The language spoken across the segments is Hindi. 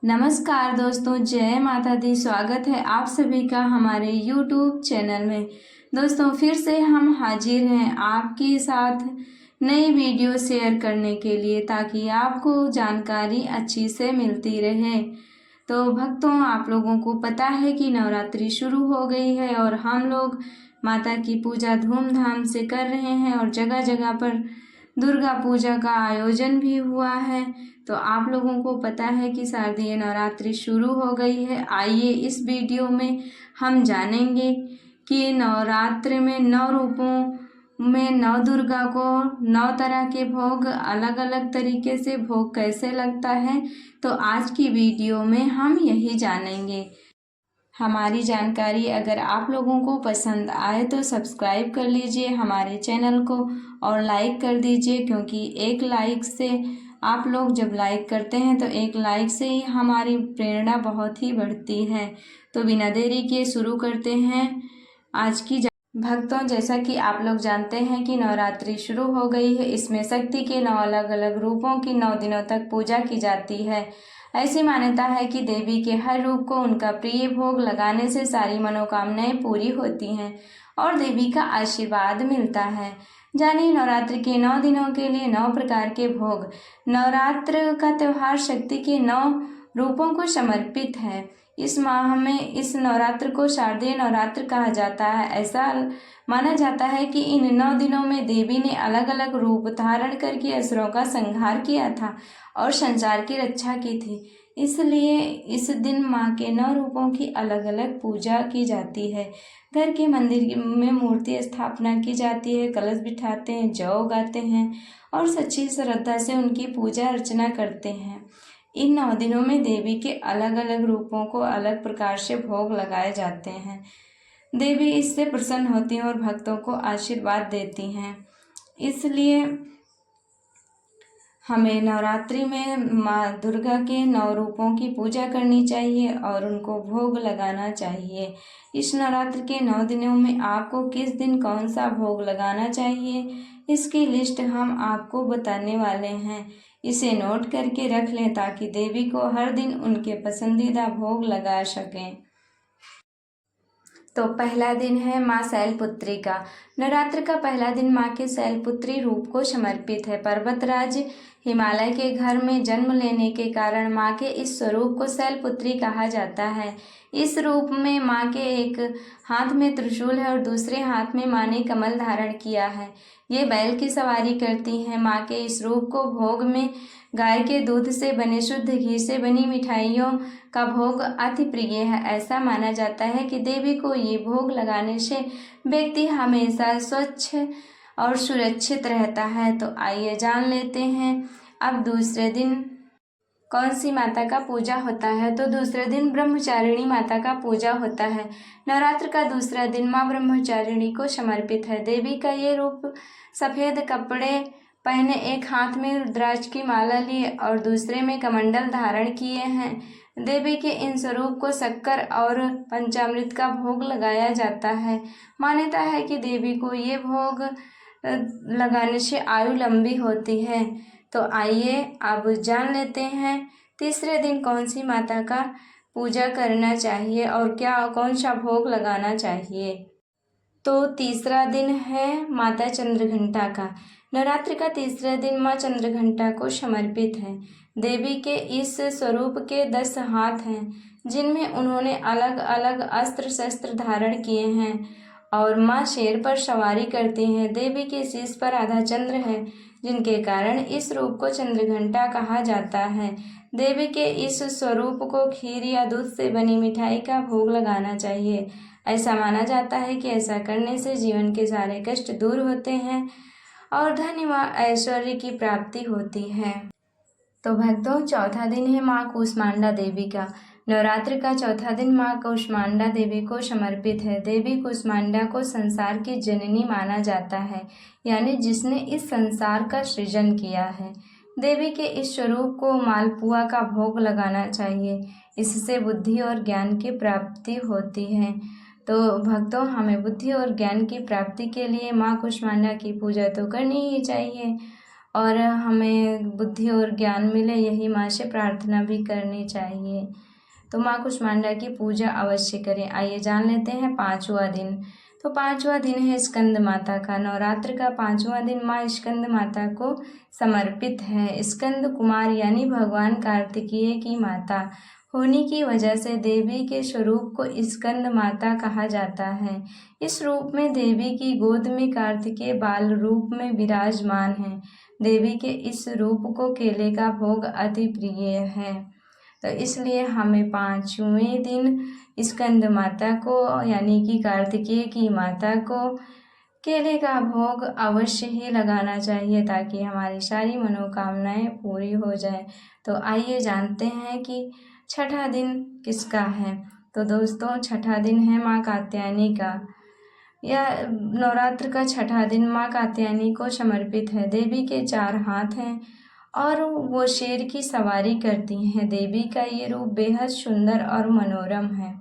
नमस्कार दोस्तों, जय माता दी। स्वागत है आप सभी का हमारे YouTube चैनल में। दोस्तों फिर से हम हाजिर हैं आपके साथ नई वीडियो शेयर करने के लिए, ताकि आपको जानकारी अच्छी से मिलती रहे। तो भक्तों, आप लोगों को पता है कि नवरात्रि शुरू हो गई है और हम लोग माता की पूजा धूमधाम से कर रहे हैं और जगह जगह पर दुर्गा पूजा का आयोजन भी हुआ है। तो आप लोगों को पता है कि शारदीय नवरात्रि शुरू हो गई है। आइए इस वीडियो में हम जानेंगे कि नवरात्र में 9 रूपों में नौ दुर्गा को 9 तरह के भोग अलग अलग तरीके से भोग कैसे लगता है। तो आज की वीडियो में हम यही जानेंगे। हमारी जानकारी अगर आप लोगों को पसंद आए तो सब्सक्राइब कर लीजिए हमारे चैनल को और लाइक कर दीजिए, क्योंकि एक लाइक से आप लोग जब लाइक करते हैं तो एक लाइक से ही हमारी प्रेरणा बहुत ही बढ़ती है। तो बिना देरी किए शुरू करते हैं आज की भक्तों, जैसा कि आप लोग जानते हैं कि नवरात्रि शुरू हो गई है। इसमें शक्ति के 9 अलग अलग रूपों की 9 दिनों तक पूजा की जाती है। ऐसी मान्यता है कि देवी के हर रूप को उनका प्रिय भोग लगाने से सारी मनोकामनाएं पूरी होती हैं और देवी का आशीर्वाद मिलता है। जानिए नवरात्रि के 9 दिनों के लिए 9 प्रकार के भोग। नवरात्र का त्यौहार शक्ति के 9 रूपों को समर्पित है। इस माह में इस नवरात्र को शारदीय नवरात्र कहा जाता है। ऐसा माना जाता है कि इन 9 दिनों में देवी ने अलग अलग रूप धारण करके असुरों का संहार किया था और संसार की रक्षा की थी। इसलिए इस दिन माँ के 9 रूपों की अलग अलग पूजा की जाती है। घर के मंदिर में मूर्ति स्थापना की जाती है, कलश बिठाते हैं, जौ उगाते हैं और सच्ची श्रद्धा से उनकी पूजा अर्चना करते हैं। इन 9 दिनों में देवी के अलग अलग रूपों को अलग प्रकार से भोग लगाए जाते हैं। देवी इससे प्रसन्न होती हैं और भक्तों को आशीर्वाद देती हैं। इसलिए हमें नवरात्रि में माँ दुर्गा के 9 रूपों की पूजा करनी चाहिए और उनको भोग लगाना चाहिए। इस नवरात्र के 9 दिनों में आपको किस दिन कौन सा भोग लगाना चाहिए, इसकी लिस्ट हम आपको बताने वाले हैं। इसे नोट करके रख लें ताकि देवी को हर दिन उनके पसंदीदा भोग लगा सकें। तो पहला दिन है माँ शैलपुत्री का। नवरात्र का पहला दिन माँ के शैलपुत्री रूप को समर्पित है। पर्वतराज हिमालय के घर में जन्म लेने के कारण माँ के इस स्वरूप को शैलपुत्री कहा जाता है। इस रूप में माँ के एक हाथ में त्रिशूल है और दूसरे हाथ में माँ ने कमल धारण किया है। ये बैल की सवारी करती हैं। माँ के इस रूप को भोग में गाय के दूध से बने शुद्ध घी से बनी मिठाइयों का भोग अति प्रिय है। ऐसा माना जाता है कि देवी को ये भोग लगाने से व्यक्ति हमेशा स्वच्छ और सुरक्षित रहता है। तो आइए जान लेते हैं अब दूसरे दिन कौन सी माता का पूजा होता है। तो दूसरे दिन ब्रह्मचारिणी माता का पूजा होता है। नवरात्र का दूसरा दिन माँ ब्रह्मचारिणी को समर्पित है। देवी का ये रूप सफ़ेद कपड़े पहने, एक हाथ में रुद्राक्ष की माला लिए और दूसरे में कमंडल धारण किए हैं। देवी के इन स्वरूप को शक्कर और पंचामृत का भोग लगाया जाता है। मान्यता है कि देवी को ये भोग लगाने से आयु लंबी होती है। तो आइए अब जान लेते हैं तीसरे दिन कौन सी माता का पूजा करना चाहिए और क्या कौन सा भोग लगाना चाहिए। तो तीसरा दिन है माता चंद्रघंटा का। नवरात्र का तीसरा दिन माँ चंद्रघंटा को समर्पित है। देवी के इस स्वरूप के 10 हाथ हैं, जिनमें उन्होंने अलग अलग अस्त्र शस्त्र धारण किए हैं और माँ शेर पर सवारी करती हैं। देवी के शीश पर आधा चंद्र है, जिनके कारण इस रूप को चंद्रघंटा कहा जाता है। देवी के इस स्वरूप को खीर या दूध से बनी मिठाई का भोग लगाना चाहिए। ऐसा माना जाता है कि ऐसा करने से जीवन के सारे कष्ट दूर होते हैं और धन व ऐश्वर्य की प्राप्ति होती है। तो भक्तों, चौथा दिन है माँ कूष्मांडा देवी का। नवरात्र का चौथा दिन माँ कूष्मांडा देवी को समर्पित है। देवी कूष्मांडा को संसार की जननी माना जाता है, यानी जिसने इस संसार का सृजन किया है। देवी के इस स्वरूप को मालपुआ का भोग लगाना चाहिए। इससे बुद्धि और ज्ञान की प्राप्ति होती है। तो भक्तों, हमें बुद्धि और ज्ञान की प्राप्ति के लिए माँ कूष्मांडा की पूजा तो करनी ही चाहिए और हमें बुद्धि और ज्ञान मिले, यही माँ से प्रार्थना भी करनी चाहिए। तो माँ कुष्मांडा की पूजा अवश्य करें। आइए जान लेते हैं पाँचवा दिन। तो पाँचवा दिन है स्कंद माता का। नवरात्र का पाँचवा दिन माँ स्कंद माता को समर्पित है। स्कंद कुमार यानी भगवान कार्तिकेय की माता होने की वजह से देवी के स्वरूप को स्कंद माता कहा जाता है। इस रूप में देवी की गोद में कार्तिकेय बाल रूप में विराजमान है। देवी के इस रूप को केले का भोग अति प्रिय है, तो इसलिए हमें पाँचवें दिन स्कंद माता को यानी कि कार्तिकेय की माता को केले का भोग अवश्य ही लगाना चाहिए, ताकि हमारी सारी मनोकामनाएं पूरी हो जाए। तो आइए जानते हैं कि छठा दिन किसका है। तो दोस्तों, छठा दिन है माँ कात्यायनी का। यह नवरात्र का छठा दिन माँ कात्यायनी को समर्पित है। देवी के 4 हाथ हैं और वो शेर की सवारी करती हैं। देवी का ये रूप बेहद सुंदर और मनोरम है,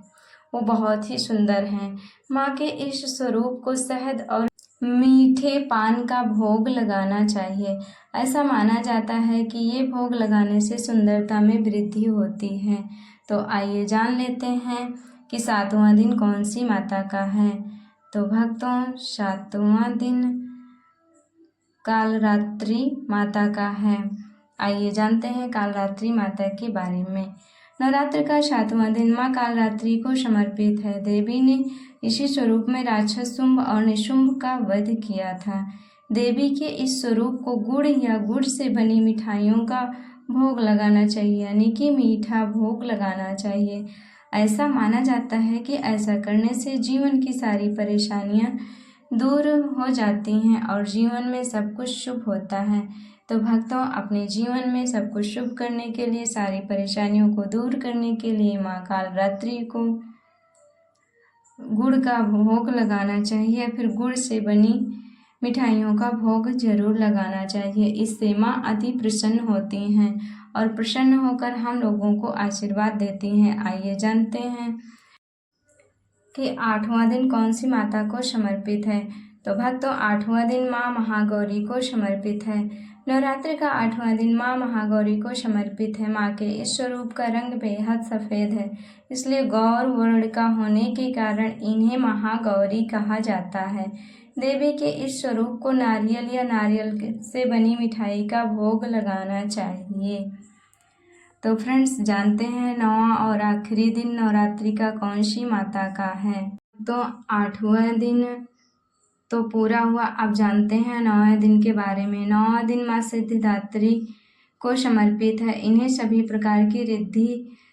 वो बहुत ही सुंदर हैं। माँ के इस स्वरूप को शहद और मीठे पान का भोग लगाना चाहिए। ऐसा माना जाता है कि ये भोग लगाने से सुंदरता में वृद्धि होती है। तो आइए जान लेते हैं कि 7वां दिन कौन सी माता का है। तो भक्तों, 7वां दिन कालरात्रि माता का है। आइए जानते हैं कालरात्रि माता के बारे में। नवरात्र का 7वां दिन माँ कालरात्रि को समर्पित है। देवी ने इसी स्वरूप में राक्षस शुंभ और निशुंभ का वध किया था। देवी के इस स्वरूप को गुड़ या गुड़ से बनी मिठाइयों का भोग लगाना चाहिए, यानी कि मीठा भोग लगाना चाहिए। ऐसा माना जाता है कि ऐसा करने से जीवन की सारी परेशानियां दूर हो जाती हैं और जीवन में सब कुछ शुभ होता है। तो भक्तों, अपने जीवन में सब कुछ शुभ करने के लिए, सारी परेशानियों को दूर करने के लिए माँ कालरात्रि को गुड़ का भोग लगाना चाहिए, फिर गुड़ से बनी मिठाइयों का भोग जरूर लगाना चाहिए। इससे माँ अति प्रसन्न होती हैं और प्रसन्न होकर हम लोगों को आशीर्वाद देती हैं। आइए जानते हैं कि 8वां दिन कौन सी माता को समर्पित है। तो भक्तों, 8वां दिन माँ महागौरी को समर्पित है। नवरात्र का 8वां दिन माँ महागौरी को समर्पित है। माँ के इस स्वरूप का रंग बेहद सफ़ेद है, इसलिए गौर वर्ण का होने के कारण इन्हें महागौरी कहा जाता है। देवी के इस स्वरूप को नारियल या नारियल से बनी मिठाई का भोग लगाना चाहिए। तो फ्रेंड्स, जानते हैं 9वां और आखिरी दिन नवरात्रि का कौन सी माता का है। तो 8वां दिन तो पूरा हुआ। अब जानते हैं 9वें दिन के बारे में। 9वां दिन माँ सिद्धिदात्री को समर्पित है। इन्हें सभी प्रकार की रिद्धि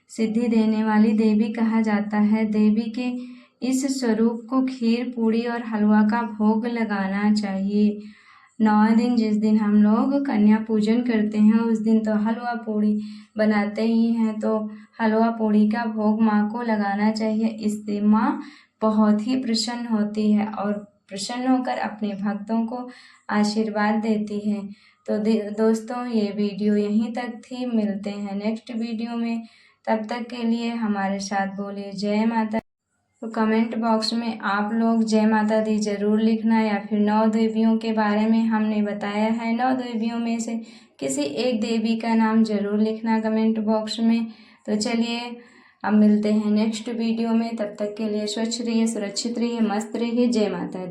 सिद्धि देने वाली देवी कहा जाता है। देवी के इस स्वरूप को खीर, पूड़ी और हलवा का भोग लगाना चाहिए। 9वें दिन जिस दिन हम लोग कन्या पूजन करते हैं, उस दिन तो हलवा पूड़ी बनाते ही हैं, तो हलवा पूड़ी का भोग माँ को लगाना चाहिए। इससे माँ बहुत ही प्रसन्न होती है और प्रसन्न होकर अपने भक्तों को आशीर्वाद देती है। तो दोस्तों, ये वीडियो यहीं तक थी। मिलते हैं नेक्स्ट वीडियो में। तब तक के लिए हमारे साथ बोलिए जय माता। तो कमेंट बॉक्स में आप लोग जय माता दी जरूर लिखना, या फिर 9 देवियों के बारे में हमने बताया है, 9 देवियों में से किसी एक देवी का नाम जरूर लिखना कमेंट बॉक्स में। तो चलिए, अब मिलते हैं नेक्स्ट वीडियो में। तब तक के लिए स्वच्छ रहिए, सुरक्षित रहिए, मस्त रहिए। जय माता दी।